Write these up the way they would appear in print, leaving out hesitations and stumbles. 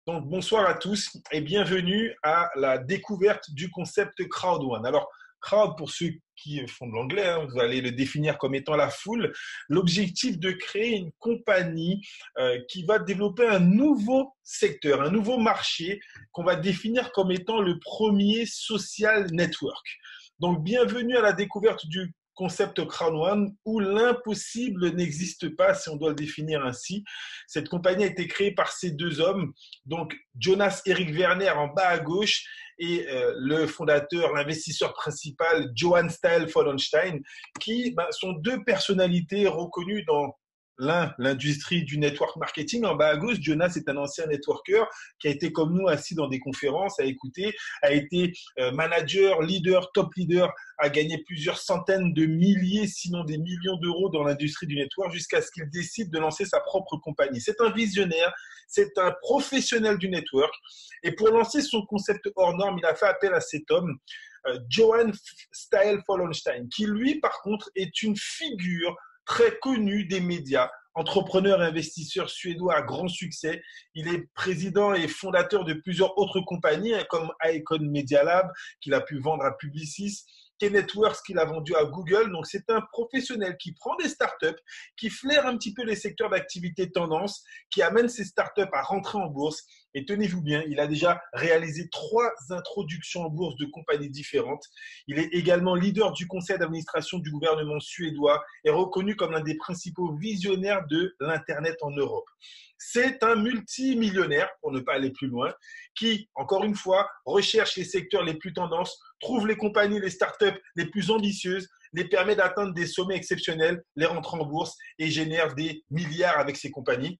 Donc, bonsoir à tous et bienvenue à la découverte du concept Crowd One. Alors, Crowd, pour ceux qui font de l'anglais, vous allez le définir comme étant la foule. L'objectif de créer une compagnie qui va développer un nouveau secteur, un nouveau marché qu'on va définir comme étant le premier social network. Donc, bienvenue à la découverte du concept Crowd One où l'impossible n'existe pas, si on doit le définir ainsi. Cette compagnie a été créée par ces deux hommes, donc Jonas Erik Werner en bas à gauche et le fondateur, l'investisseur principal, Johan Staël Follenstein, qui sont deux personnalités reconnues dans l'industrie du network marketing. En bas à gauche, Jonas est un ancien networker qui a été comme nous assis dans des conférences, a écouté, a été manager, leader, top leader, a gagné plusieurs centaines de milliers, sinon des millions d'euros dans l'industrie du network jusqu'à ce qu'il décide de lancer sa propre compagnie. C'est un visionnaire, c'est un professionnel du network. Et pour lancer son concept hors norme, il a fait appel à cet homme, Johan Staël Follenstein, qui lui, par contre, est une figure très connu des médias, entrepreneur et investisseur suédois à grand succès. Il est président et fondateur de plusieurs autres compagnies comme Icon Media Lab qu'il a pu vendre à Publicis, K-Networks qu'il a vendu à Google. Donc c'est un professionnel qui prend des startups, qui flaire un petit peu les secteurs d'activité tendance, qui amène ces startups à rentrer en bourse. Et tenez-vous bien, il a déjà réalisé 3 introductions en bourse de compagnies différentes. Il est également leader du conseil d'administration du gouvernement suédois et reconnu comme l'un des principaux visionnaires de l'Internet en Europe. C'est un multimillionnaire, pour ne pas aller plus loin, qui, encore une fois, recherche les secteurs les plus tendances, trouve les compagnies, les startups les plus ambitieuses, les permet d'atteindre des sommets exceptionnels, les rentre en bourse et génère des milliards avec ces compagnies.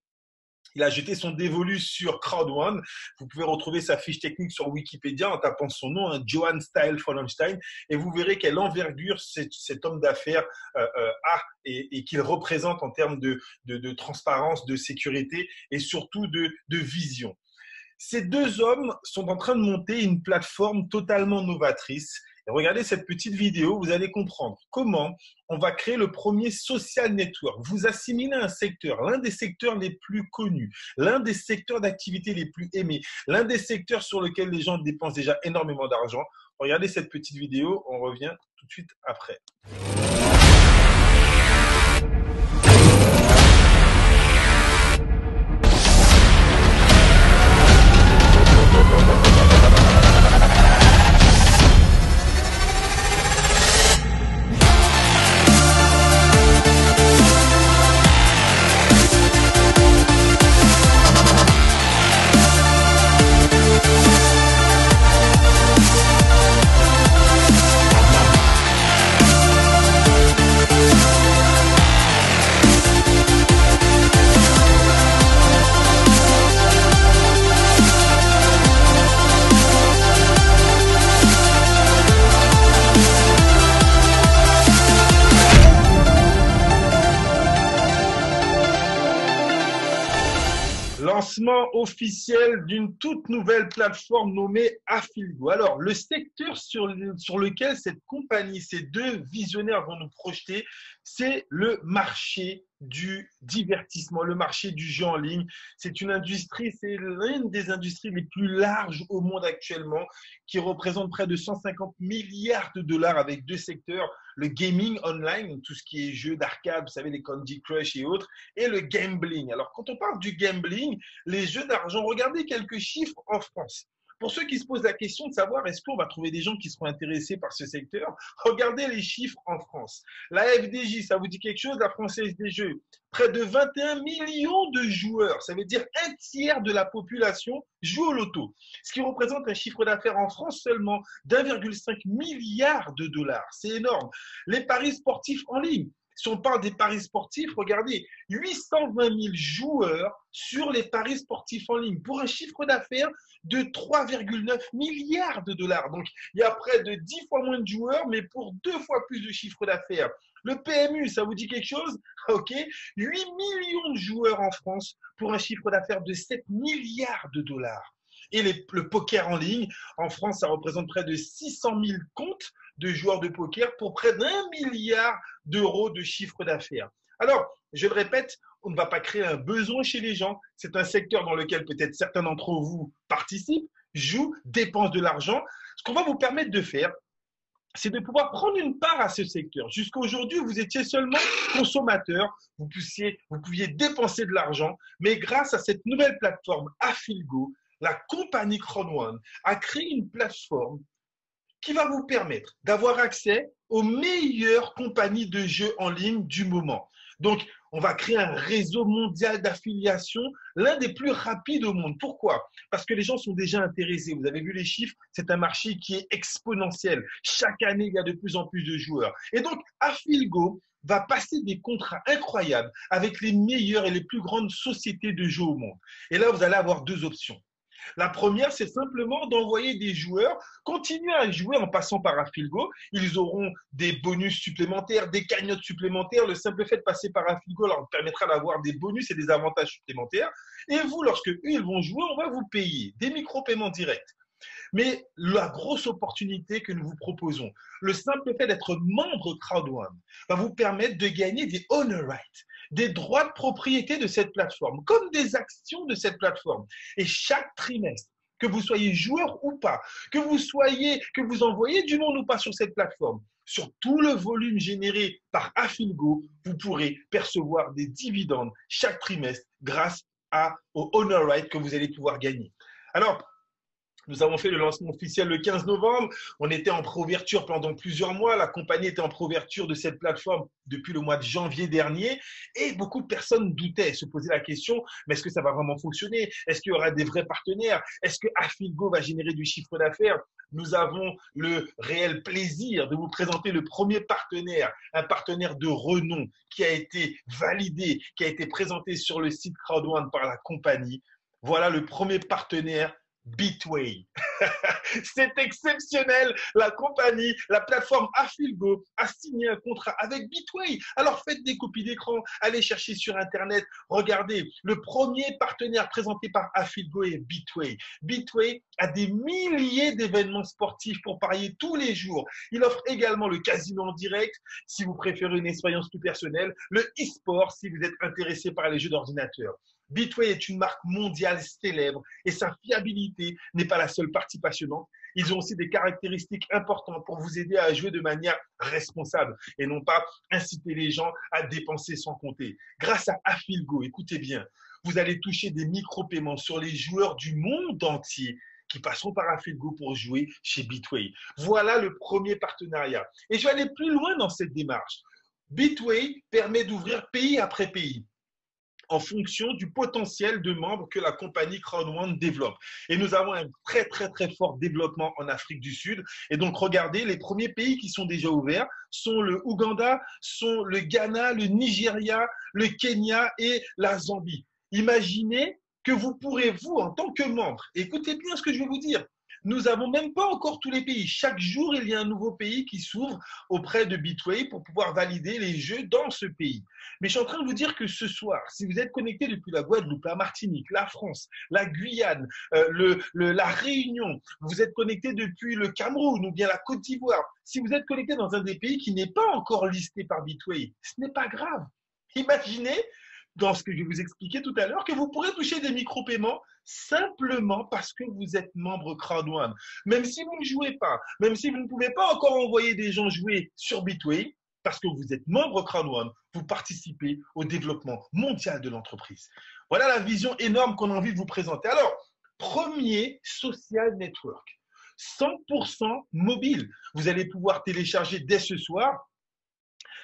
Il a jeté son dévolu sur Crowd One. Vous pouvez retrouver sa fiche technique sur Wikipédia en tapant son nom, Johan Staël Follenstein, et vous verrez quelle envergure cet homme d'affaires a et qu'il représente en termes de transparence, de sécurité et surtout de vision. Ces deux hommes sont en train de monter une plateforme totalement novatrice. Et regardez cette petite vidéo, vous allez comprendre comment on va créer le premier social network. Vous assimilez un secteur, l'un des secteurs les plus connus, l'un des secteurs d'activité les plus aimés, l'un des secteurs sur lesquels les gens dépensent déjà énormément d'argent. Regardez cette petite vidéo, on revient tout de suite après. Lancement officiel d'une toute nouvelle plateforme nommée Affiligo. Alors, le secteur sur lequel cette compagnie, ces deux visionnaires vont nous projeter, c'est le marché du divertissement, le marché du jeu en ligne. C'est une industrie, c'est l'une des industries les plus larges au monde actuellement, qui représente près de 150 milliards de dollars avec deux secteurs, le gaming online, tout ce qui est jeux d'arcade, vous savez, les Candy Crush et autres, et le gambling. Alors, quand on parle du gambling, les jeux d'argent, regardez quelques chiffres en France. Pour ceux qui se posent la question de savoir est-ce qu'on va trouver des gens qui seront intéressés par ce secteur, regardez les chiffres en France. La FDJ, ça vous dit quelque chose, la Française des Jeux? Près de 21 millions de joueurs, ça veut dire un tiers de la population joue au loto, ce qui représente un chiffre d'affaires en France seulement d'1,5 milliard de dollars. C'est énorme. Les paris sportifs en ligne. Si on parle des paris sportifs, regardez, 820 000 joueurs sur les paris sportifs en ligne pour un chiffre d'affaires de 3,9 milliards de dollars. Donc, il y a près de 10 fois moins de joueurs, mais pour 2 fois plus de chiffre d'affaires. Le PMU, ça vous dit quelque chose? Ok, 8 millions de joueurs en France pour un chiffre d'affaires de 7 milliards de dollars. Et le poker en ligne, en France, ça représente près de 600 000 comptes de joueurs de poker pour près d'1 milliard d'euros de chiffre d'affaires. Alors, je le répète, on ne va pas créer un besoin chez les gens. C'est un secteur dans lequel peut-être certains d'entre vous participent, jouent, dépensent de l'argent. Ce qu'on va vous permettre de faire, c'est de pouvoir prendre une part à ce secteur. Jusqu'à aujourd'hui, vous étiez seulement consommateur, vous pouviez dépenser de l'argent, mais grâce à cette nouvelle plateforme Afilgo, la compagnie Crowd1 a créé une plateforme qui va vous permettre d'avoir accès aux meilleures compagnies de jeux en ligne du moment. Donc, on va créer un réseau mondial d'affiliation, l'un des plus rapides au monde. Pourquoi? Parce que les gens sont déjà intéressés. Vous avez vu les chiffres, c'est un marché qui est exponentiel. Chaque année, il y a de plus en plus de joueurs. Et donc, Afilgo va passer des contrats incroyables avec les meilleures et les plus grandes sociétés de jeux au monde. Et là, vous allez avoir deux options. La première, c'est simplement d'envoyer des joueurs continuer à jouer en passant par Afilgo. Ils auront des bonus supplémentaires, des cagnottes supplémentaires. Le simple fait de passer par Afilgo leur permettra d'avoir des bonus et des avantages supplémentaires. Et vous, lorsque eux, ils vont jouer, on va vous payer des micro-paiements directs. Mais la grosse opportunité que nous vous proposons, le simple fait d'être membre Crowd1 va vous permettre de gagner des honor rights, des droits de propriété de cette plateforme, comme des actions de cette plateforme. Et chaque trimestre, que vous soyez joueur ou pas, que vous envoyez du monde ou pas sur cette plateforme, sur tout le volume généré par Afilgo, vous pourrez percevoir des dividendes chaque trimestre grâce aux honor rights que vous allez pouvoir gagner. Alors, nous avons fait le lancement officiel le 15 novembre. On était en préouverture pendant plusieurs mois. La compagnie était en préouverture de cette plateforme depuis le mois de janvier dernier. Et beaucoup de personnes doutaient, se posaient la question, mais est-ce que ça va vraiment fonctionner? Est-ce qu'il y aura des vrais partenaires? Est-ce que Afilgo va générer du chiffre d'affaires? Nous avons le réel plaisir de vous présenter le premier partenaire, un partenaire de renom qui a été validé, qui a été présenté sur le site Crowd1 par la compagnie. Voilà le premier partenaire, Bitway. C'est exceptionnel. La compagnie, la plateforme Afilgo a signé un contrat avec Bitway. Alors faites des copies d'écran, allez chercher sur Internet, regardez. Le premier partenaire présenté par Afilgo est Bitway. Bitway a des milliers d'événements sportifs pour parier tous les jours. Il offre également le casino en direct, si vous préférez une expérience plus personnelle, le e-sport, si vous êtes intéressé par les jeux d'ordinateur. Bitway est une marque mondiale célèbre et sa fiabilité n'est pas la seule partie passionnante. Ils ont aussi des caractéristiques importantes pour vous aider à jouer de manière responsable et non pas inciter les gens à dépenser sans compter. Grâce à Afilgo, écoutez bien, vous allez toucher des micro-paiements sur les joueurs du monde entier qui passeront par Afilgo pour jouer chez Bitway. Voilà le premier partenariat. Et je vais aller plus loin dans cette démarche. Bitway permet d'ouvrir pays après pays en fonction du potentiel de membres que la compagnie Crowd1 développe. Et nous avons un très fort développement en Afrique du Sud. Et donc, regardez, les premiers pays qui sont déjà ouverts sont le Ouganda, sont le Ghana, le Nigeria, le Kenya et la Zambie. Imaginez que vous pourrez, vous, en tant que membre, écoutez bien ce que je vais vous dire, nous n'avons même pas encore tous les pays. Chaque jour, il y a un nouveau pays qui s'ouvre auprès de Bitway pour pouvoir valider les jeux dans ce pays. Mais je suis en train de vous dire que ce soir, si vous êtes connecté depuis la Guadeloupe, la Martinique, la France, la Guyane, la Réunion, vous êtes connecté depuis le Cameroun ou bien la Côte d'Ivoire, si vous êtes connecté dans un des pays qui n'est pas encore listé par Bitway, ce n'est pas grave. Imaginez, dans ce que je vais vous expliquer tout à l'heure, que vous pourrez toucher des micro-paiements simplement parce que vous êtes membre Crowd1. Même si vous ne jouez pas, même si vous ne pouvez pas encore envoyer des gens jouer sur Bitway, parce que vous êtes membre Crowd1, vous participez au développement mondial de l'entreprise. Voilà la vision énorme qu'on a envie de vous présenter. Alors, premier social network, 100% mobile. Vous allez pouvoir télécharger dès ce soir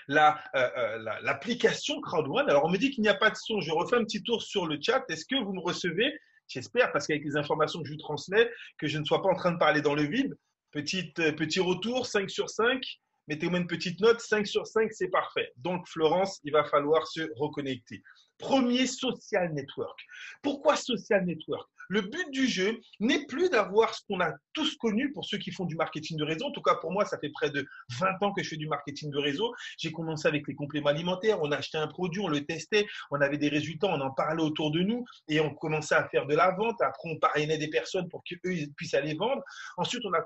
l'application Crowd1. Alors, on me dit qu'il n'y a pas de son. Je refais un petit tour sur le chat. Est-ce que vous me recevez? J'espère, parce qu'avec les informations que je vous transmets, que je ne sois pas en train de parler dans le vide. Petit retour, 5 sur 5. Mettez-moi une petite note, 5 sur 5, c'est parfait. Donc, Florence, il va falloir se reconnecter. Premier social network. Pourquoi social network? Le but du jeu n'est plus d'avoir ce qu'on a tous connu pour ceux qui font du marketing de réseau. En tout cas, pour moi, ça fait près de 20 ans que je fais du marketing de réseau. J'ai commencé avec les compléments alimentaires. On achetait un produit, on le testait, on avait des résultats, on en parlait autour de nous et on commençait à faire de la vente. Après, on parrainait des personnes pour qu'eux puissent aller vendre. Ensuite, on a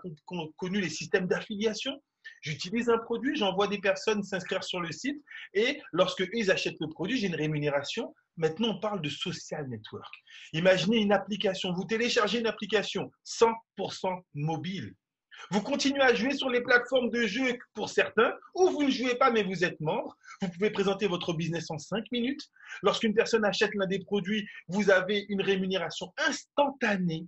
connu les systèmes d'affiliation. J'utilise un produit, j'envoie des personnes s'inscrire sur le site et lorsque eux, ils achètent le produit, j'ai une rémunération. Maintenant, on parle de social network. Imaginez une application. Vous téléchargez une application 100% mobile. Vous continuez à jouer sur les plateformes de jeux pour certains, ou vous ne jouez pas mais vous êtes membre. Vous pouvez présenter votre business en 5 minutes. Lorsqu'une personne achète l'un des produits, vous avez une rémunération instantanée.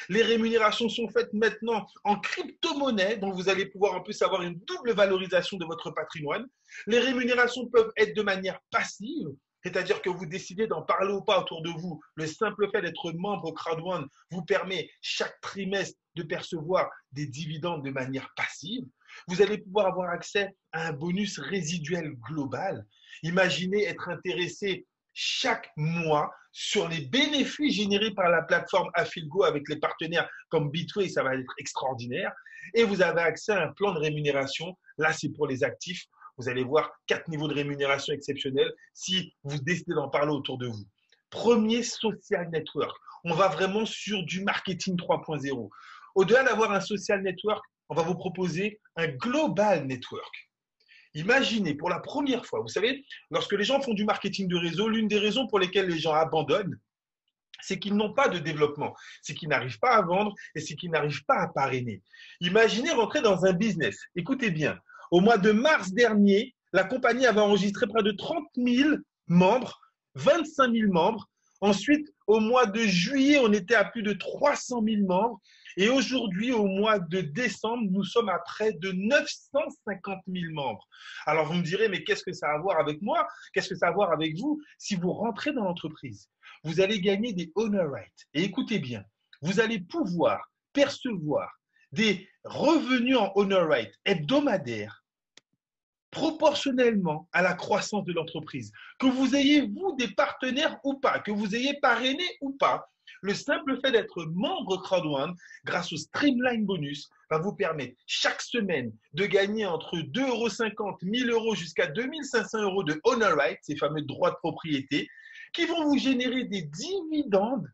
Les rémunérations sont faites maintenant en crypto-monnaie, donc vous allez pouvoir en plus avoir une double valorisation de votre patrimoine. Les rémunérations peuvent être de manière passive, c'est-à-dire que vous décidez d'en parler ou pas autour de vous. Le simple fait d'être membre Crowd1 vous permet chaque trimestre de percevoir des dividendes de manière passive. Vous allez pouvoir avoir accès à un bonus résiduel global. Imaginez être intéressé chaque mois sur les bénéfices générés par la plateforme Affilgo avec les partenaires comme Bitway, ça va être extraordinaire. Et vous avez accès à un plan de rémunération. Là, c'est pour les actifs. Vous allez voir 4 niveaux de rémunération exceptionnels si vous décidez d'en parler autour de vous. Premier social network. On va vraiment sur du marketing 3.0. Au-delà d'avoir un social network, on va vous proposer un global network. Imaginez pour la première fois, vous savez, lorsque les gens font du marketing de réseau, l'une des raisons pour lesquelles les gens abandonnent, c'est qu'ils n'ont pas de développement, c'est qu'ils n'arrivent pas à vendre et c'est qu'ils n'arrivent pas à parrainer. Imaginez rentrer dans un business. Écoutez bien, au mois de mars dernier, la compagnie avait enregistré près de 30 000 membres, 25 000 membres. Ensuite, au mois de juillet, on était à plus de 300 000 membres. Et aujourd'hui, au mois de décembre, nous sommes à près de 950 000 membres. Alors, vous me direz, mais qu'est-ce que ça a à voir avec moi? Qu'est-ce que ça a à voir avec vous? Si vous rentrez dans l'entreprise, vous allez gagner des honor rights. Et écoutez bien, vous allez pouvoir percevoir des revenus en honor rights hebdomadaires proportionnellement à la croissance de l'entreprise. Que vous ayez, vous, des partenaires ou pas, que vous ayez parrainé ou pas, le simple fait d'être membre Crowd1, grâce au Streamline Bonus, va vous permettre chaque semaine de gagner entre 2,50 €, 1 000 € jusqu'à 2 500 € de honor rights, ces fameux droits de propriété, qui vont vous générer des dividendes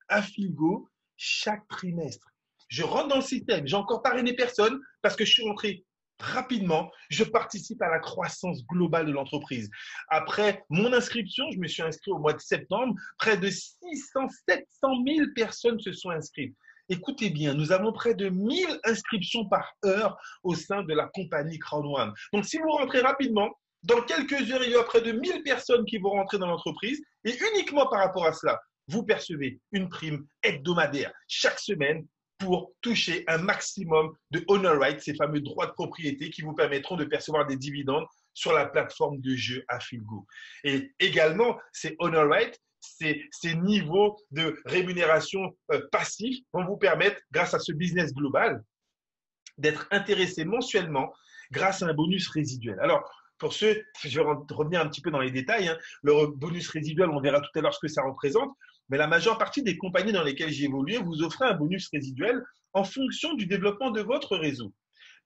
à Filgo chaque trimestre. Je rentre dans le système, j'ai encore parrainé personne parce que je suis rentré rapidement, je participe à la croissance globale de l'entreprise. Après mon inscription, je me suis inscrit au mois de septembre, près de 600, 700 000 personnes se sont inscrites. Écoutez bien, nous avons près de 1000 inscriptions par heure au sein de la compagnie Crowd1. Donc, si vous rentrez rapidement, dans quelques heures, il y aura près de 1000 personnes qui vont rentrer dans l'entreprise et uniquement par rapport à cela, vous percevez une prime hebdomadaire chaque semaine pour toucher un maximum de honor rights, ces fameux droits de propriété qui vous permettront de percevoir des dividendes sur la plateforme de jeu Affilgo. Et également, ces honor rights, ces niveaux de rémunération passifs vont vous permettre, grâce à ce business global, d'être intéressé mensuellement grâce à un bonus résiduel. Alors, pour ceux, je vais revenir un petit peu dans les détails, hein, le bonus résiduel, on verra tout à l'heure ce que ça représente, mais la majeure partie des compagnies dans lesquelles j'ai évolué vous offrent un bonus résiduel en fonction du développement de votre réseau.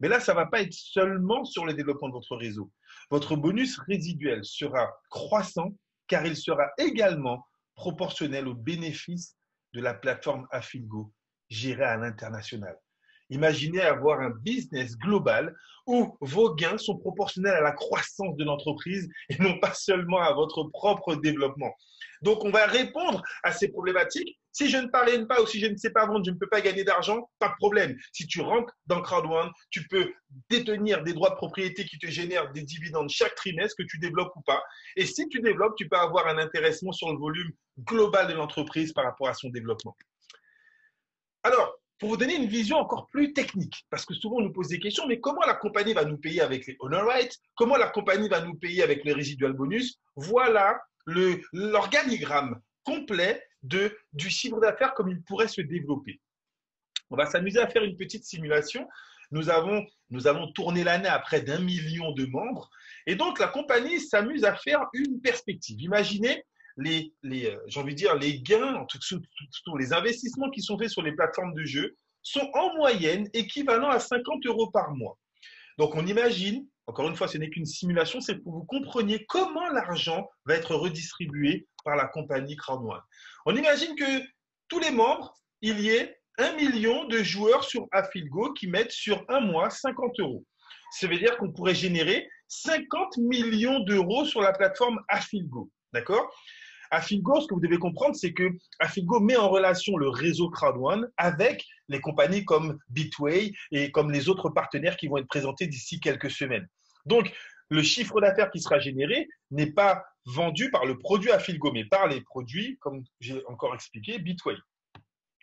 Mais là, ça ne va pas être seulement sur le développement de votre réseau. Votre bonus résiduel sera croissant car il sera également proportionnel aux bénéfices de la plateforme Affilgo gérée à l'international. Imaginez avoir un business global où vos gains sont proportionnels à la croissance de l'entreprise et non pas seulement à votre propre développement. Donc, on va répondre à ces problématiques. Si je ne parraine pas ou si je ne sais pas vendre, je ne peux pas gagner d'argent, pas de problème. Si tu rentres dans Crowd1, tu peux détenir des droits de propriété qui te génèrent des dividendes chaque trimestre, que tu développes ou pas. Et si tu développes, tu peux avoir un intéressement sur le volume global de l'entreprise par rapport à son développement. Alors, pour vous donner une vision encore plus technique, parce que souvent on nous pose des questions, mais comment la compagnie va nous payer avec les honor rights? Comment la compagnie va nous payer avec les residual bonus? Voilà l'organigramme complet du chiffre d'affaires comme il pourrait se développer. On va s'amuser à faire une petite simulation. Nous avons tourné l'année à près d'1 million de membres et donc la compagnie s'amuse à faire une perspective. Imaginez j'ai envie de dire, les gains, surtout les investissements qui sont faits sur les plateformes de jeu sont en moyenne équivalents à 50 € par mois. Donc, on imagine, encore une fois, ce n'est qu'une simulation, c'est pour que vous compreniez comment l'argent va être redistribué par la compagnie Crowd1. On imagine que tous les membres, il y ait 1 million de joueurs sur Affilgo qui mettent sur un mois 50 €. Ça veut dire qu'on pourrait générer 50 millions d'euros sur la plateforme Affilgo. D'accord ? Afilgo, ce que vous devez comprendre, c'est que Afilgo met en relation le réseau Crowd1 avec les compagnies comme Bitway et comme les autres partenaires qui vont être présentés d'ici quelques semaines. Donc, le chiffre d'affaires qui sera généré n'est pas vendu par le produit Afilgo, mais par les produits, comme j'ai encore expliqué, Bitway.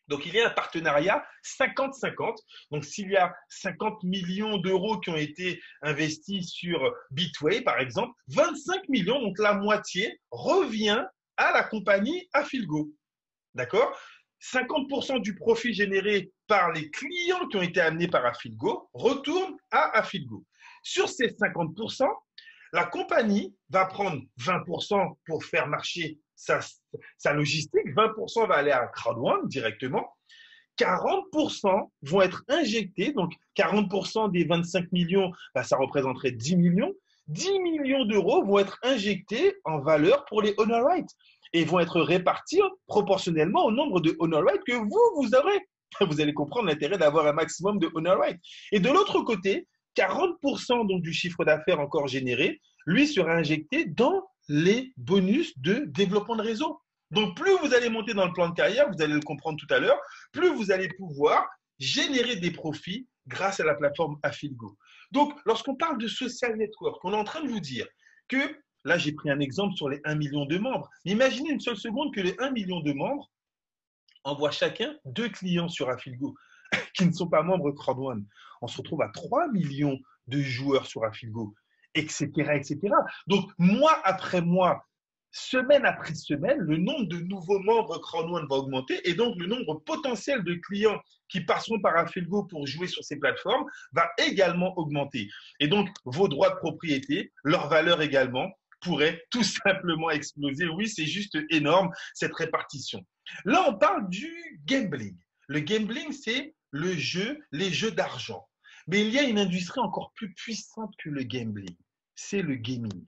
Donc, il y a un partenariat 50-50. Donc, s'il y a 50 millions d'euros qui ont été investis sur Bitway, par exemple, 25 millions, donc la moitié, revient à la compagnie Afilgo. D'accord? 50% du profit généré par les clients qui ont été amenés par Afilgo retourne à Afilgo. Sur ces 50%, la compagnie va prendre 20% pour faire marcher sa logistique, 20% va aller à Crowd1 directement, 40% vont être injectés, donc 40% des 25 millions, ça représenterait 10 millions. 10 millions d'euros vont être injectés en valeur pour les honor rights et vont être répartis proportionnellement au nombre de honor rights que vous aurez. Vous allez comprendre l'intérêt d'avoir un maximum de honor rights. Et de l'autre côté, 40% donc du chiffre d'affaires encore généré, lui sera injecté dans les bonus de développement de réseau. Donc, plus vous allez monter dans le plan de carrière, vous allez le comprendre tout à l'heure, plus vous allez pouvoir générer des profits grâce à la plateforme Afilgo. Donc, lorsqu'on parle de social network, on est en train de vous dire que, là j'ai pris un exemple sur les 1 million de membres, mais imaginez une seule seconde que les 1 million de membres envoient chacun 2 clients sur Afilgo qui ne sont pas membres Crowd1. On se retrouve à 3 millions de joueurs sur Afilgo, etc., etc. Donc, mois après mois, semaine après semaine, le nombre de nouveaux membres Crowd1 va augmenter et donc le nombre potentiel de clients qui passeront par Afilgo pour jouer sur ces plateformes va également augmenter. Et donc, vos droits de propriété, leur valeur également, pourrait tout simplement exploser. Oui, c'est juste énorme, cette répartition. Là, on parle du gambling. Le gambling, c'est les jeux d'argent. Mais il y a une industrie encore plus puissante que le gambling. C'est le gaming.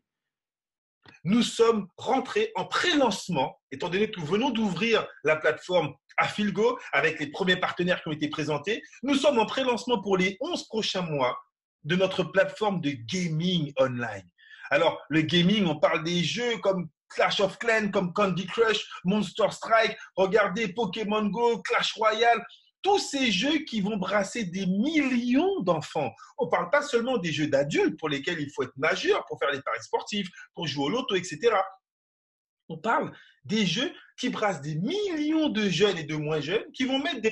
Nous sommes rentrés en pré-lancement, étant donné que nous venons d'ouvrir la plateforme Afilgo avec les premiers partenaires qui ont été présentés. Nous sommes en pré-lancement pour les 11 prochains mois de notre plateforme de gaming online. Alors, le gaming, on parle des jeux comme Clash of Clans, comme Candy Crush, Monster Strike, regardez Pokémon Go, Clash Royale, tous ces jeux qui vont brasser des millions d'enfants. On ne parle pas seulement des jeux d'adultes pour lesquels il faut être majeur pour faire les paris sportifs, pour jouer au loto, etc. On parle des jeux qui brassent des millions de jeunes et de moins jeunes qui vont mettre des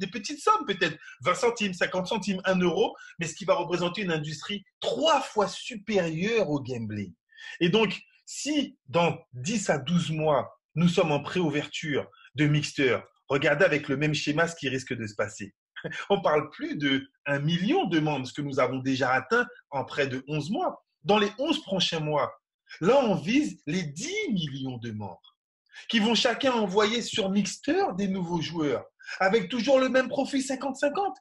petites sommes, peut-être 20 centimes, 50 centimes, 1 euro, mais ce qui va représenter une industrie 3 fois supérieure au gambling. Et donc, si dans 10 à 12 mois, nous sommes en préouverture de Mixter, regardez avec le même schéma ce qui risque de se passer. On ne parle plus de 1 million de membres, ce que nous avons déjà atteint en près de 11 mois. Dans les 11 prochains mois, là, on vise les 10 millions de membres qui vont chacun envoyer sur Mixter des nouveaux joueurs avec toujours le même profil 50-50.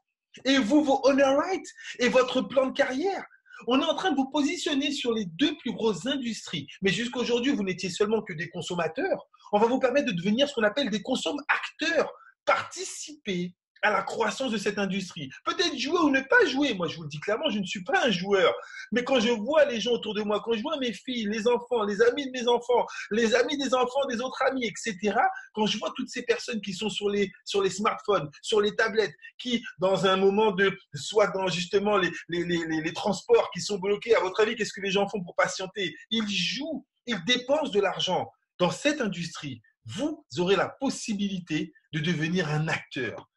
Et vous, vos honor rights et votre plan de carrière. On est en train de vous positionner sur les 2 plus grosses industries. Mais jusqu'à aujourd'hui, vous n'étiez seulement que des consommateurs. On va vous permettre de devenir ce qu'on appelle des consomme-acteurs. Participer à la croissance de cette industrie. Peut-être jouer ou ne pas jouer. Moi, je vous le dis clairement, je ne suis pas un joueur. Mais quand je vois les gens autour de moi, quand je vois mes filles, les enfants, les amis de mes enfants, les amis des enfants des autres amis, etc., quand je vois toutes ces personnes qui sont sur les smartphones, sur les tablettes, qui, dans un moment soit dans justement les transports qui sont bloqués, à votre avis, qu'est-ce que les gens font pour patienter? Ils jouent, ils dépensent de l'argent. Dans cette industrie, vous aurez la possibilité de devenir un acteur.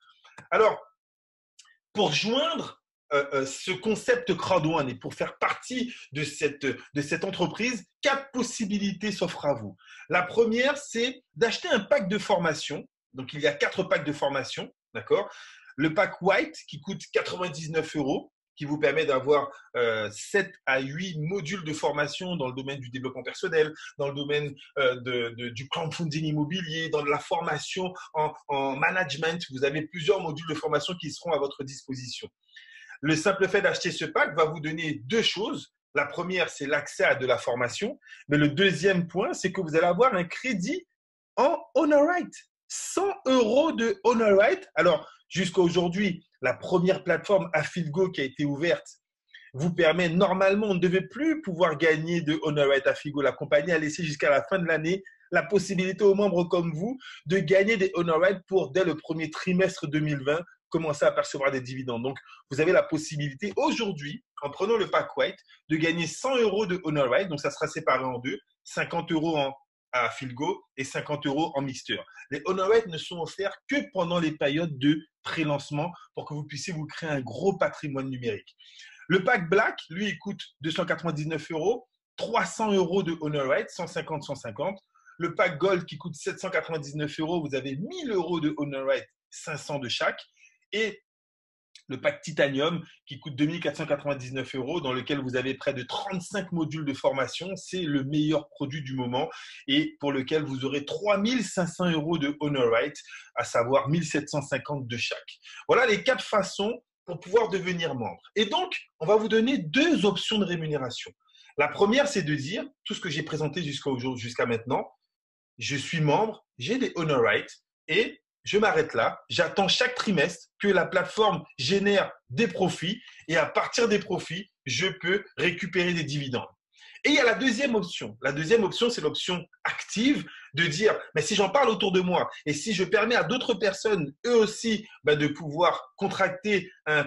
Alors, pour joindre ce concept Crowd1 et pour faire partie de cette entreprise, 4 possibilités s'offrent à vous. La première, c'est d'acheter un pack de formation. Donc, il y a 4 packs de formation, d'accord? Le pack White qui coûte 99 €, qui vous permet d'avoir 7 à 8 modules de formation dans le domaine du développement personnel, dans le domaine du crowdfunding immobilier, dans la formation en management. Vous avez plusieurs modules de formation qui seront à votre disposition. Le simple fait d'acheter ce pack va vous donner 2 choses. La première, c'est l'accès à de la formation. Mais le deuxième point, c'est que vous allez avoir un crédit en honor right. 100 € de honor right. Alors, jusqu'à aujourd'hui, la première plateforme Afilgo qui a été ouverte vous permet, normalement, on ne devait plus pouvoir gagner de honor right Afilgo. La compagnie a laissé jusqu'à la fin de l'année la possibilité aux membres comme vous de gagner des honor rights pour, dès le premier trimestre 2020, commencer à percevoir des dividendes. Donc, vous avez la possibilité aujourd'hui, en prenant le pack white, de gagner 100 € de honor rights. Donc, ça sera séparé en deux, 50 € à Philgo et 50 € en mixture. Les honor rights ne sont offerts que pendant les périodes de pré-lancement pour que vous puissiez vous créer un gros patrimoine numérique. Le pack Black, lui, il coûte 299 €, 300 € de honor rights, 150, 150. Le pack Gold qui coûte 799 €, vous avez 1000 € de honor rights, 500 de chaque. Et le pack Titanium qui coûte 2499 €, dans lequel vous avez près de 35 modules de formation. C'est le meilleur produit du moment et pour lequel vous aurez 3500 € de honor rights, à savoir 1750 de chaque. Voilà les 4 façons pour pouvoir devenir membre. Et donc, on va vous donner 2 options de rémunération. La première, c'est de dire, tout ce que j'ai présenté jusqu'à maintenant, je suis membre, j'ai des honor rights et je m'arrête là. J'attends chaque trimestre que la plateforme génère des profits et à partir des profits, je peux récupérer des dividendes. Et il y a la deuxième option. La deuxième option, c'est l'option active de dire, mais si j'en parle autour de moi et si je permets à d'autres personnes, eux aussi, de pouvoir contracter un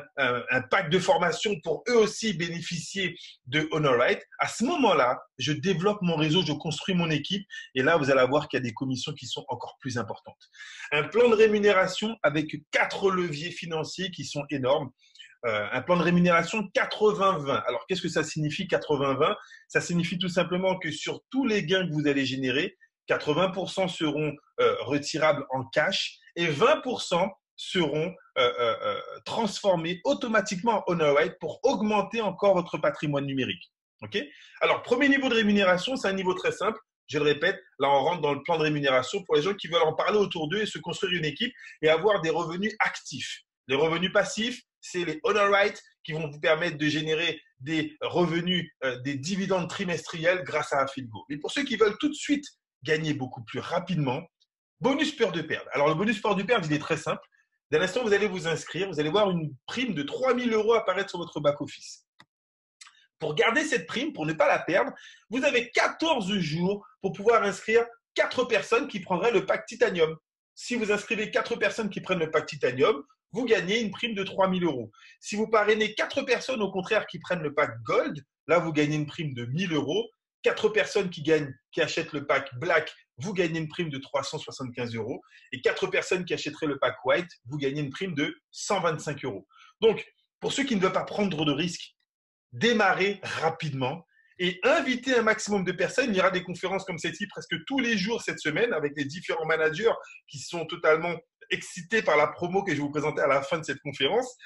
pack de formation pour eux aussi bénéficier de honor rights, à ce moment-là, je développe mon réseau, je construis mon équipe et là, vous allez voir qu'il y a des commissions qui sont encore plus importantes. Un plan de rémunération avec 4 leviers financiers qui sont énormes. Un plan de rémunération 80-20. Alors, qu'est-ce que ça signifie 80-20? Ça signifie tout simplement que sur tous les gains que vous allez générer, 80% seront retirables en cash et 20% seront transformés automatiquement en honor right pour augmenter encore votre patrimoine numérique. Okay? Alors, premier niveau de rémunération, c'est un niveau très simple. Je le répète, là, on rentre dans le plan de rémunération pour les gens qui veulent en parler autour d'eux et se construire une équipe et avoir des revenus actifs. Les revenus passifs, c'est les honor rights qui vont vous permettre de générer des revenus, des dividendes trimestriels grâce à Philgo. Mais pour ceux qui veulent tout de suite gagner beaucoup plus rapidement, bonus peur de perdre. Alors, le bonus peur de perdre, il est très simple. Dès l'instant, vous allez vous inscrire, vous allez voir une prime de 3000 € apparaître sur votre back-office. Pour garder cette prime, pour ne pas la perdre, vous avez 14 jours pour pouvoir inscrire 4 personnes qui prendraient le pack Titanium. Si vous inscrivez 4 personnes qui prennent le pack Titanium, vous gagnez une prime de 3000 €. Si vous parrainez 4 personnes, au contraire, qui prennent le pack Gold, là, vous gagnez une prime de 1000 €. 4 personnes qui achètent le pack Black, vous gagnez une prime de 375 €. Et 4 personnes qui achèteraient le pack White, vous gagnez une prime de 125 €. Donc, pour ceux qui ne veulent pas prendre de risques, démarrez rapidement et invitez un maximum de personnes. Il y aura des conférences comme celle-ci presque tous les jours cette semaine avec les différents managers qui sont totalement excités par la promo que je vais vous présenter à la fin de cette conférence.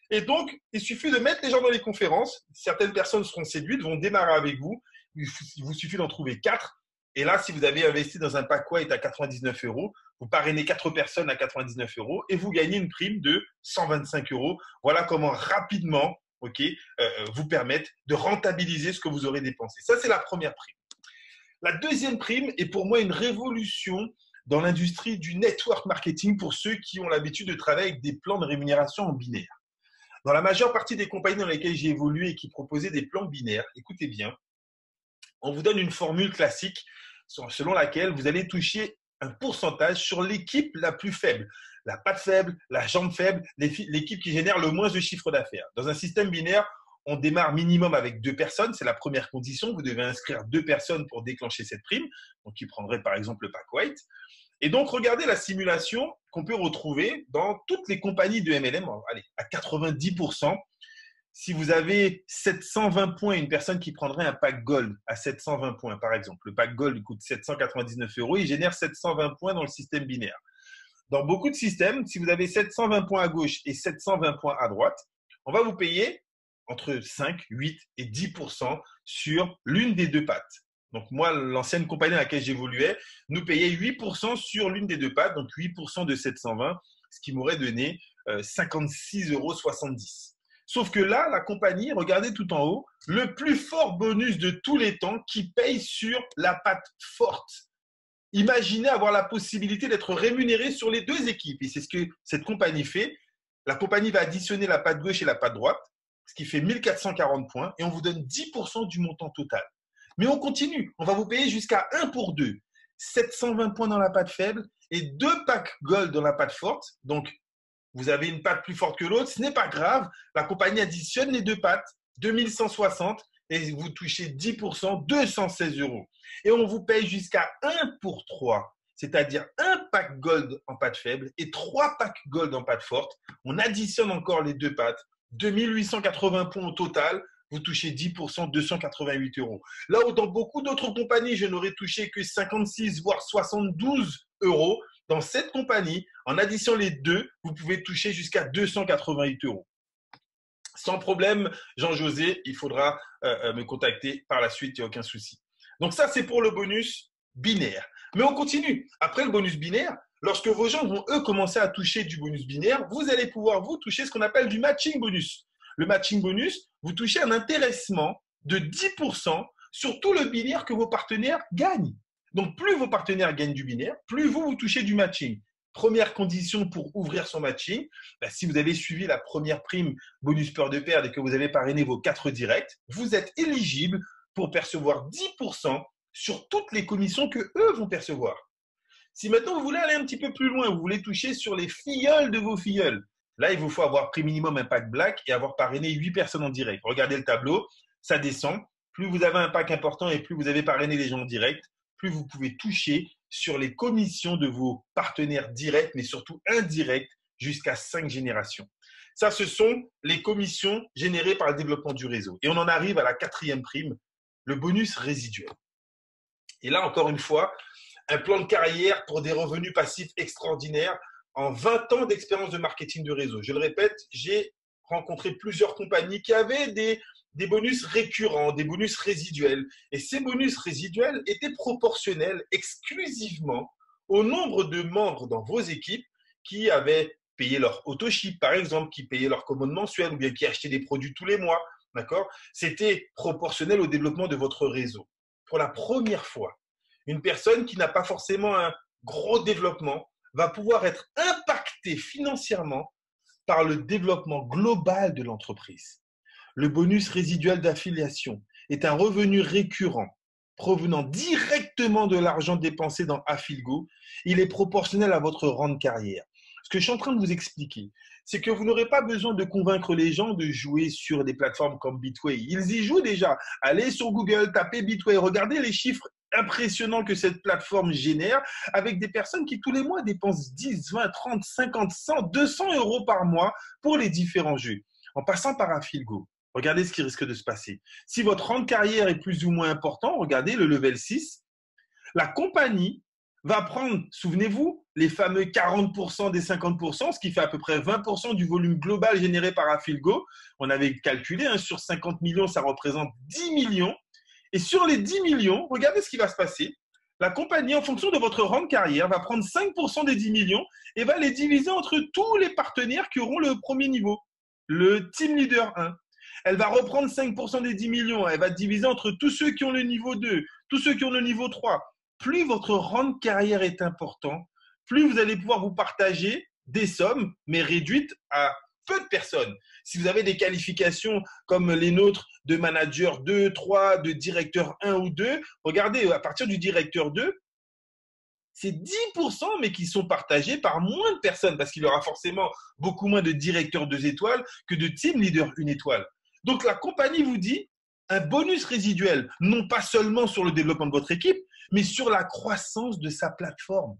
Et donc, il suffit de mettre les gens dans les conférences. Certaines personnes seront séduites, vont démarrer avec vous. Il vous suffit d'en trouver 4. Et là, si vous avez investi dans un pack white à 99 €, vous parrainez 4 personnes à 99 € et vous gagnez une prime de 125 €. Voilà comment rapidement vous permettre de rentabiliser ce que vous aurez dépensé. Ça, c'est la première prime. La deuxième prime est pour moi une révolution dans l'industrie du network marketing pour ceux qui ont l'habitude de travailler avec des plans de rémunération en binaire. Dans la majeure partie des compagnies dans lesquelles j'ai évolué et qui proposaient des plans binaires, écoutez bien, on vous donne une formule classique selon laquelle vous allez toucher un pourcentage sur l'équipe la plus faible. La patte faible, la jambe faible, l'équipe qui génère le moins de chiffre d'affaires. Dans un système binaire, on démarre minimum avec 2 personnes, c'est la première condition. Vous devez inscrire 2 personnes pour déclencher cette prime, donc qui prendrait par exemple le pack white. Et donc, regardez la simulation qu'on peut retrouver dans toutes les compagnies de MLM, allez, à 90%. Si vous avez 720 points, une personne qui prendrait un pack Gold à 720 points, par exemple. Le pack Gold coûte 799 €, il génère 720 points dans le système binaire. Dans beaucoup de systèmes, si vous avez 720 points à gauche et 720 points à droite, on va vous payer entre 5, 8 et 10% sur l'une des 2 pattes. Donc moi, l'ancienne compagnie dans laquelle j'évoluais nous payait 8% sur l'une des 2 pattes, donc 8% de 720, ce qui m'aurait donné 56,70 €. Sauf que là, la compagnie, regardez tout en haut, le plus fort bonus de tous les temps qui paye sur la patte forte. Imaginez avoir la possibilité d'être rémunéré sur les 2 équipes. Et c'est ce que cette compagnie fait. La compagnie va additionner la patte gauche et la patte droite, ce qui fait 1440 points, et on vous donne 10% du montant total. Mais on continue. On va vous payer jusqu'à 1 pour 2. 720 points dans la patte faible et 2 packs gold dans la patte forte. Donc, vous avez une patte plus forte que l'autre, ce n'est pas grave. La compagnie additionne les 2 pattes, 2160, et vous touchez 10%, 216 euros. Et on vous paye jusqu'à 1 pour 3, c'est-à-dire un pack gold en patte faible et 3 packs gold en patte forte. On additionne encore les 2 pattes, 2880 points au total. Vous touchez 10%, 288 euros. Là où dans beaucoup d'autres compagnies, je n'aurais touché que 56, voire 72 euros, dans cette compagnie, en addition les deux, vous pouvez toucher jusqu'à 288 euros. Sans problème, Jean-José, il faudra me contacter par la suite, il n'y a aucun souci. Donc ça, c'est pour le bonus binaire. Mais on continue. Après le bonus binaire, lorsque vos gens vont, eux, commencer à toucher du bonus binaire, vous allez pouvoir, vous, toucher ce qu'on appelle du matching bonus. Le matching bonus, vous touchez un intéressement de 10% sur tout le binaire que vos partenaires gagnent. Donc, plus vos partenaires gagnent du binaire, plus vous touchez du matching. Première condition pour ouvrir son matching, si vous avez suivi la première prime bonus peur de perdre et que vous avez parrainé vos 4 directs, vous êtes éligible pour percevoir 10% sur toutes les commissions que eux vont percevoir. Si maintenant vous voulez aller un petit peu plus loin, vous voulez toucher sur les filleuls de vos filleuls, là, il vous faut avoir pris minimum un pack black et avoir parrainé 8 personnes en direct. Regardez le tableau, ça descend. Plus vous avez un pack important et plus vous avez parrainé les gens en direct, plus vous pouvez toucher sur les commissions de vos partenaires directs, mais surtout indirects, jusqu'à 5 générations. Ça, ce sont les commissions générées par le développement du réseau. Et on en arrive à la 4e prime, le bonus résiduel. Et là, encore une fois, un plan de carrière pour des revenus passifs extraordinaires en 20 ans d'expérience de marketing de réseau. Je le répète, j'ai rencontré plusieurs compagnies qui avaient des bonus récurrents, des bonus résiduels. Et ces bonus résiduels étaient proportionnels exclusivement au nombre de membres dans vos équipes qui avaient payé leur auto-ship, par exemple, qui payaient leur commande mensuelle ou bien qui achetaient des produits tous les mois. D'accord ? C'était proportionnel au développement de votre réseau. Pour la première fois, une personne qui n'a pas forcément un gros développement va pouvoir être impactée financièrement par le développement global de l'entreprise. Le bonus résiduel d'affiliation est un revenu récurrent provenant directement de l'argent dépensé dans Affilgo. Il est proportionnel à votre rang de carrière. Ce que je suis en train de vous expliquer, c'est que vous n'aurez pas besoin de convaincre les gens de jouer sur des plateformes comme Bitway. Ils y jouent déjà. Allez sur Google, tapez Bitway, regardez les chiffres impressionnants que cette plateforme génère avec des personnes qui tous les mois dépensent 10, 20, 30, 50, 100, 200 euros par mois pour les différents jeux. En passant par Affilgo, regardez ce qui risque de se passer. Si votre rang de carrière est plus ou moins important, regardez le level 6, la compagnie va prendre, souvenez-vous, les fameux 40% des 50%, ce qui fait à peu près 20% du volume global généré par Affilgo. On avait calculé, sur 50 millions, ça représente 10 millions. Et sur les 10 millions, regardez ce qui va se passer. La compagnie, en fonction de votre rang de carrière, va prendre 5% des 10 millions et va les diviser entre tous les partenaires qui auront le premier niveau, le Team Leader 1. Elle va reprendre 5% des 10 millions, elle va diviser entre tous ceux qui ont le niveau 2, tous ceux qui ont le niveau 3. Plus votre rang de carrière est important, plus vous allez pouvoir vous partager des sommes, mais réduites à peu de personnes. Si vous avez des qualifications comme les nôtres de manager 2, 3, de directeur 1 ou 2, regardez, à partir du directeur 2, c'est 10%, mais qui sont partagés par moins de personnes, parce qu'il y aura forcément beaucoup moins de directeurs 2 étoiles que de team leader 1 étoile. Donc, la compagnie vous dit un bonus résiduel, non pas seulement sur le développement de votre équipe, mais sur la croissance de sa plateforme.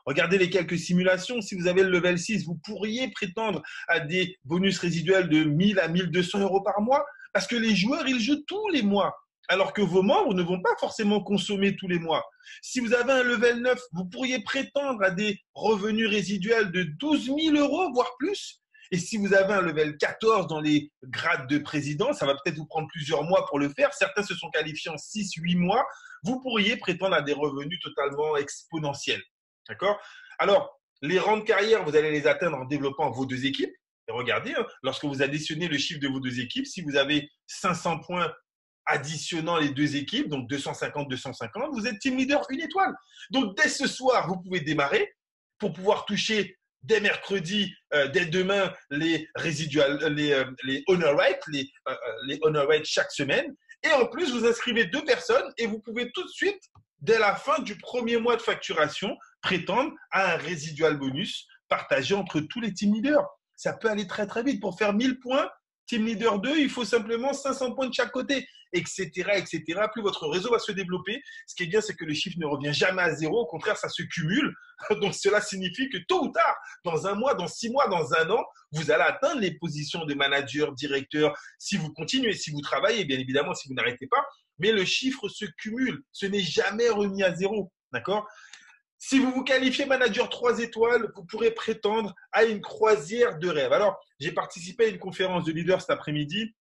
Regardez les quelques simulations. Si vous avez le level 6, vous pourriez prétendre à des bonus résiduels de 1000 à 1200 euros par mois parce que les joueurs, ils jouent tous les mois, alors que vos membres ne vont pas forcément consommer tous les mois. Si vous avez un level 9, vous pourriez prétendre à des revenus résiduels de 12 000 euros, voire plus. Et si vous avez un level 14 dans les grades de président, ça va peut-être vous prendre plusieurs mois pour le faire. Certains se sont qualifiés en 6-8 mois. Vous pourriez prétendre à des revenus totalement exponentiels. D'accord ? Alors, les rangs de carrière, vous allez les atteindre en développant vos 2 équipes. Et regardez, lorsque vous additionnez le chiffre de vos 2 équipes, si vous avez 500 points additionnant les 2 équipes, donc 250, 250, vous êtes team leader 1 étoile. Donc, dès ce soir, vous pouvez démarrer pour pouvoir toucher dès mercredi, dès demain, les résiduals, les honor rates, les honor rates chaque semaine. Et en plus, vous inscrivez 2 personnes et vous pouvez tout de suite dès la fin du premier mois de facturation, prétendre à un résidual bonus partagé entre tous les team leaders. Ça peut aller très très vite. Pour faire 1000 points, team leader 2, il faut simplement 500 points de chaque côté, etc., etc. Plus votre réseau va se développer. Ce qui est bien, c'est que le chiffre ne revient jamais à zéro. Au contraire, ça se cumule. Donc, cela signifie que tôt ou tard, dans un mois, dans 6 mois, dans un an, vous allez atteindre les positions de manager, directeur, si vous continuez, si vous travaillez, bien évidemment, si vous n'arrêtez pas. Mais le chiffre se cumule. Ce n'est jamais remis à zéro. D'accord? Si vous vous qualifiez manager 3 étoiles, vous pourrez prétendre à une croisière de rêve. Alors, j'ai participé à une conférence de leaders cet après-midi.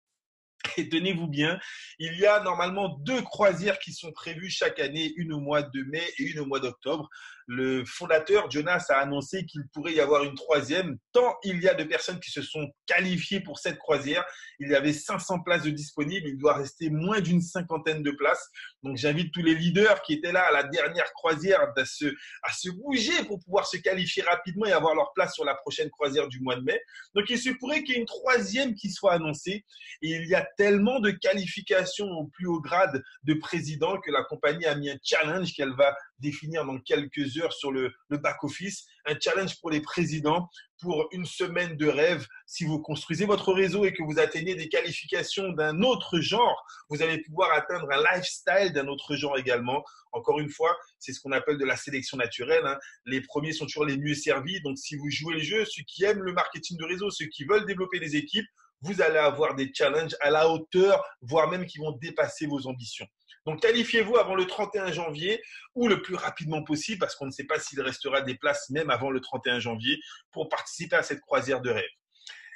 Et tenez-vous bien, il y a normalement 2 croisières qui sont prévues chaque année, une au mois de mai et une au mois d'octobre. Le fondateur, Jonas, a annoncé qu'il pourrait y avoir une 3e, tant il y a de personnes qui se sont qualifiées pour cette croisière. Il y avait 500 places de disponibles, il doit rester moins d'une 50aine de places. Donc j'invite tous les leaders qui étaient là à la dernière croisière à se bouger pour pouvoir se qualifier rapidement et avoir leur place sur la prochaine croisière du mois de mai. Donc il se pourrait qu'il y ait une 3e qui soit annoncée. Et il y a tellement de qualifications au plus haut grade de président que la compagnie a mis un challenge qu'elle va définir dans quelques heures sur le back-office. Un challenge pour les présidents pour une semaine de rêve. Si vous construisez votre réseau et que vous atteignez des qualifications d'un autre genre, vous allez pouvoir atteindre un lifestyle d'un autre genre également. Encore une fois, c'est ce qu'on appelle de la sélection naturelle, hein. Les premiers sont toujours les mieux servis. Donc, si vous jouez le jeu, ceux qui aiment le marketing de réseau, ceux qui veulent développer des équipes, vous allez avoir des challenges à la hauteur, voire même qui vont dépasser vos ambitions. Donc, qualifiez-vous avant le 31 janvier ou le plus rapidement possible parce qu'on ne sait pas s'il restera des places même avant le 31 janvier pour participer à cette croisière de rêve.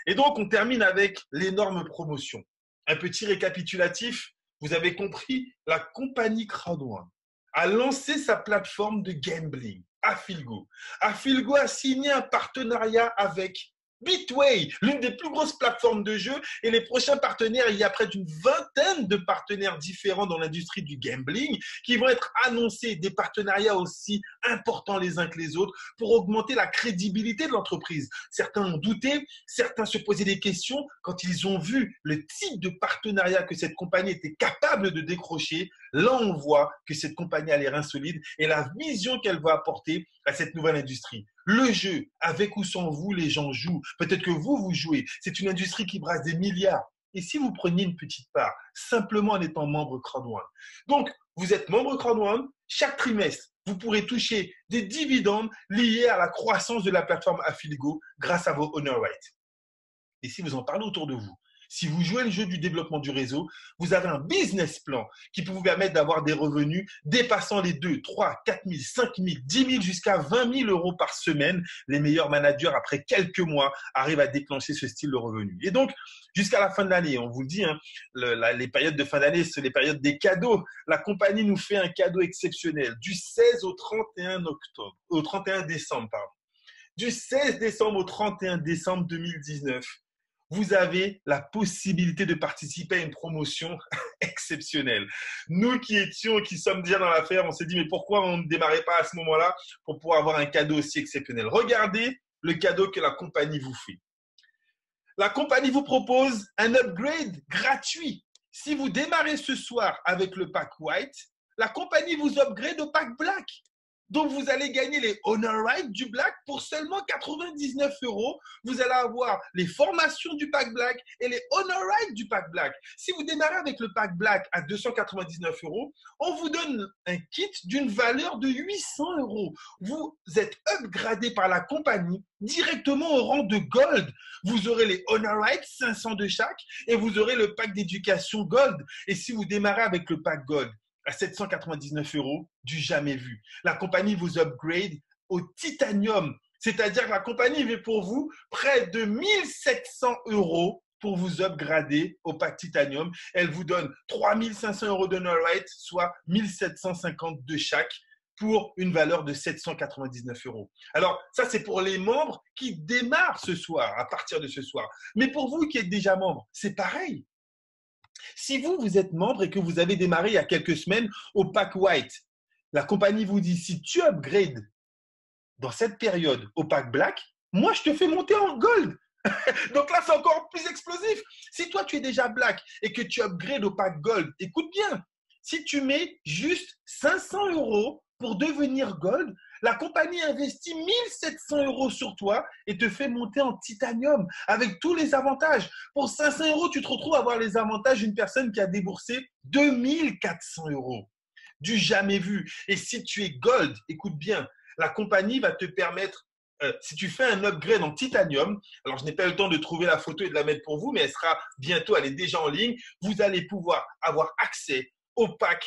Et donc, on termine avec l'énorme promotion. Un petit récapitulatif, vous avez compris, la compagnie Crowd1 a lancé sa plateforme de gambling, Afilgo. Afilgo a signé un partenariat avec Betway, l'une des plus grosses plateformes de jeux, et les prochains partenaires, il y a près d'une 20aine de partenaires différents dans l'industrie du gambling qui vont être annoncés, des partenariats aussi importants les uns que les autres pour augmenter la crédibilité de l'entreprise. Certains ont douté, certains se posaient des questions quand ils ont vu le type de partenariat que cette compagnie était capable de décrocher. Là, on voit que cette compagnie a les reins solides et la vision qu'elle va apporter à cette nouvelle industrie. Le jeu, avec ou sans vous, les gens jouent. Peut-être que vous jouez. C'est une industrie qui brasse des milliards. Et si vous preniez une petite part, simplement en étant membre Crowd1. Donc, vous êtes membre Crowd1, chaque trimestre, vous pourrez toucher des dividendes liés à la croissance de la plateforme Afilgo grâce à vos honor rights. Et si vous en parlez autour de vous, si vous jouez le jeu du développement du réseau, vous avez un business plan qui peut vous permettre d'avoir des revenus dépassant les 2, 3, 4 000, 5 000, 10 000 jusqu'à 20 000 euros par semaine. Les meilleurs managers, après quelques mois, arrivent à déclencher ce style de revenu. Et donc, jusqu'à la fin de l'année, on vous le dit, hein, les périodes de fin d'année, c'est les périodes des cadeaux. La compagnie nous fait un cadeau exceptionnel du 16 au 31 octobre, au 31 décembre, pardon. Du 16 décembre au 31 décembre 2019. Vous avez la possibilité de participer à une promotion exceptionnelle. Nous qui sommes déjà dans l'affaire, on s'est dit, mais pourquoi on ne démarrait pas à ce moment-là pour pouvoir avoir un cadeau aussi exceptionnel? Regardez le cadeau que la compagnie vous fait. La compagnie vous propose un upgrade gratuit. Si vous démarrez ce soir avec le pack white, la compagnie vous upgrade au pack black. Donc, vous allez gagner les honor rights du Black pour seulement 99 euros. Vous allez avoir les formations du pack Black et les honor rights du pack Black. Si vous démarrez avec le pack Black à 299 euros, on vous donne un kit d'une valeur de 800 euros. Vous êtes upgradé par la compagnie directement au rang de Gold. Vous aurez les honor rights, 500 de chaque, et vous aurez le pack d'éducation Gold. Et si vous démarrez avec le pack Gold, à 799 euros, du jamais vu. La compagnie vous upgrade au titanium, c'est-à-dire que la compagnie veut pour vous près de 1700 euros pour vous upgrader au pack titanium. Elle vous donne 3500 euros de honor right, soit 1750 de chaque pour une valeur de 799 euros. Alors, ça, c'est pour les membres qui démarrent ce soir, à partir de ce soir. Mais pour vous qui êtes déjà membre, c'est pareil. Si vous êtes membre et que vous avez démarré il y a quelques semaines au pack white, la compagnie vous dit, si tu upgrades dans cette période au pack black, moi, je te fais monter en gold. Donc là, c'est encore plus explosif. Si toi, tu es déjà black et que tu upgrades au pack gold, écoute bien, Si tu mets juste 500 euros pour devenir gold, la compagnie investit 1700 euros sur toi et te fait monter en titanium avec tous les avantages. Pour 500 euros, tu te retrouves à avoir les avantages d'une personne qui a déboursé 2400 euros. Du jamais vu. Et si tu es gold, écoute bien, la compagnie va te permettre, si tu fais un upgrade en titanium, alors je n'ai pas eu le temps de trouver la photo et de la mettre pour vous, mais elle sera bientôt, elle est déjà en ligne, vous allez pouvoir avoir accès au pack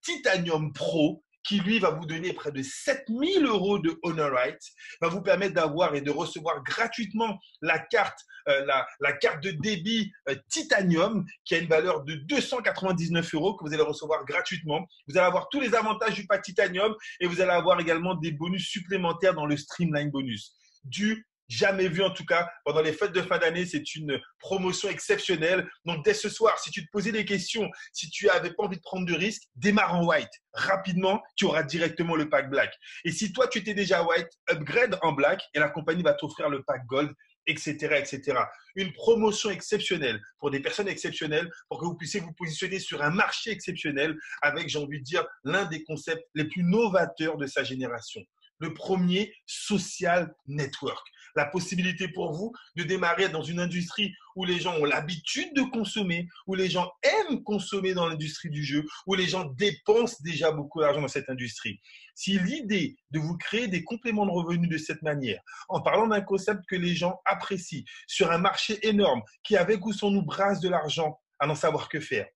Titanium Pro qui lui va vous donner près de 7000 euros de honor rights, va vous permettre d'avoir et de recevoir gratuitement la carte, la carte de débit Titanium qui a une valeur de 299 euros que vous allez recevoir gratuitement. Vous allez avoir tous les avantages du pack Titanium et vous allez avoir également des bonus supplémentaires dans le Streamline Bonus. Du jamais vu en tout cas pendant les fêtes de fin d'année, c'est une promotion exceptionnelle. Donc dès ce soir, si tu te posais des questions, si tu n'avais pas envie de prendre de risques, démarre en white. Rapidement, tu auras directement le pack black. Et si toi tu étais déjà white, upgrade en black et la compagnie va t'offrir le pack gold, etc., etc. Une promotion exceptionnelle pour des personnes exceptionnelles pour que vous puissiez vous positionner sur un marché exceptionnel avec, j'ai envie de dire, l'un des concepts les plus novateurs de sa génération. Le premier, social network. La possibilité pour vous de démarrer dans une industrie où les gens ont l'habitude de consommer, où les gens aiment consommer dans l'industrie du jeu, où les gens dépensent déjà beaucoup d'argent dans cette industrie. Si l'idée de vous créer des compléments de revenus de cette manière, en parlant d'un concept que les gens apprécient, sur un marché énorme qui, avec ou sans nous, brasse de l'argent à n'en savoir que faire,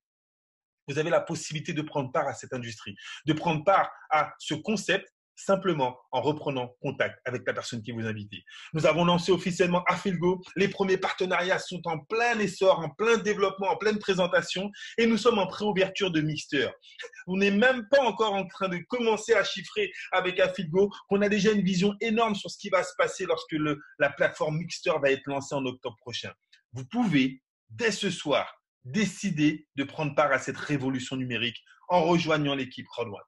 vous avez la possibilité de prendre part à cette industrie, de prendre part à ce concept simplement en reprenant contact avec la personne qui vous invite. Nous avons lancé officiellement Afilgo. Les premiers partenariats sont en plein essor, en plein développement, en pleine présentation et nous sommes en préouverture de Mixter. On n'est même pas encore en train de commencer à chiffrer avec Afilgo, qu'on a déjà une vision énorme sur ce qui va se passer lorsque la plateforme Mixter va être lancée en octobre prochain. Vous pouvez, dès ce soir, décider de prendre part à cette révolution numérique en rejoignant l'équipe Crowd One.